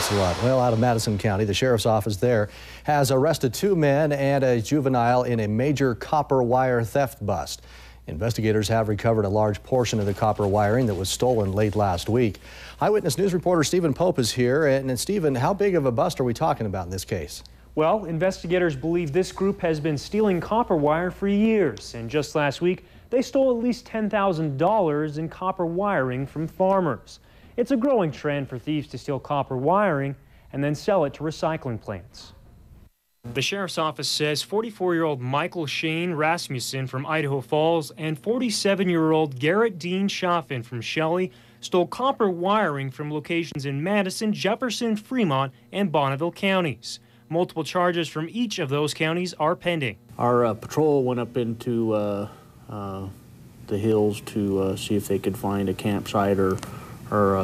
Thanks a lot. Well, out of Madison County, the sheriff's office there has arrested 2 men and a juvenile in a major copper wire theft bust. Investigators have recovered a large portion of the copper wiring that was stolen late last week. Eyewitness News reporter Stephen Pope is here. And Stephen, how big of a bust are we talking about in this case? Well, investigators believe this group has been stealing copper wire for years. And just last week, they stole at least $10,000 in copper wiring from farmers. It's a growing trend for thieves to steal copper wiring and then sell it to recycling plants. The sheriff's office says 44-year-old Michael Shane Rasmussen from Idaho Falls and 47-year-old Garrett Dean Chaffin from Shelley stole copper wiring from locations in Madison, Jefferson, Fremont, and Bonneville counties. Multiple charges from each of those counties are pending. Our patrol went up into the hills to see if they could find a campsite or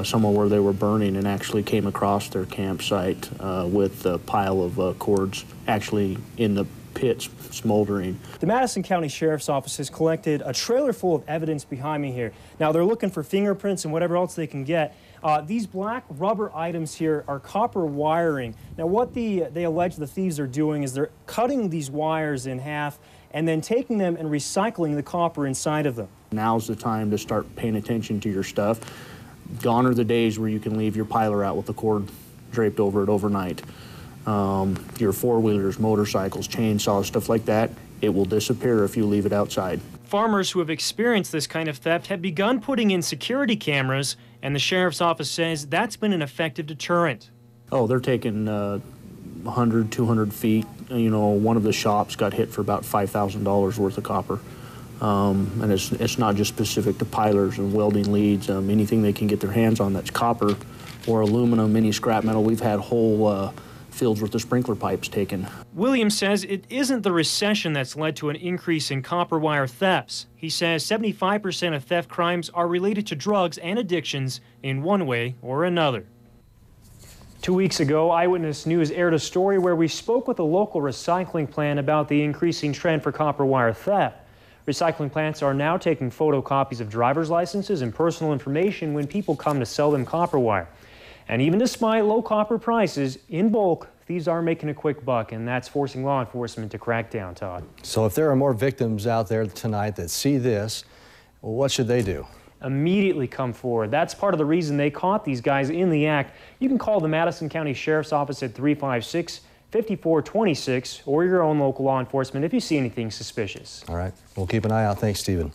somewhere where they were burning, and actually came across their campsite with a pile of cords actually in the pits smoldering. The Madison County Sheriff's Office has collected a trailer full of evidence behind me here. Now they're looking for fingerprints and whatever else they can get. These black rubber items here are copper wiring. Now what they allege the thieves are doing is they're cutting these wires in half and then taking them and recycling the copper inside of them. Now's the time to start paying attention to your stuff. Gone are the days where you can leave your piler out with the cord draped over it overnight. Your four-wheelers, motorcycles, chainsaws, stuff like that, it will disappear if you leave it outside. Farmers who have experienced this kind of theft have begun putting in security cameras, and the sheriff's office says that's been an effective deterrent. Oh, they're taking 100, 200 feet. You know, one of the shops got hit for about $5,000 worth of copper. And it's not just specific to pilers and welding leads, anything they can get their hands on that's copper or aluminum, any scrap metal. We've had whole fields worth of sprinkler pipes taken. Williams says it isn't the recession that's led to an increase in copper wire thefts. He says 75% of theft crimes are related to drugs and addictions in one way or another. 2 weeks ago, Eyewitness News aired a story where we spoke with a local recycling plant about the increasing trend for copper wire theft. Recycling plants are now taking photocopies of driver's licenses and personal information when people come to sell them copper wire. And even despite low copper prices, in bulk, thieves are making a quick buck, and that's forcing law enforcement to crack down, Todd. So if there are more victims out there tonight that see this, well, what should they do? Immediately come forward. That's part of the reason they caught these guys in the act. You can call the Madison County Sheriff's Office at 356-5426 or your own local law enforcement if you see anything suspicious. All right. We'll keep an eye out. Thanks, Stephen.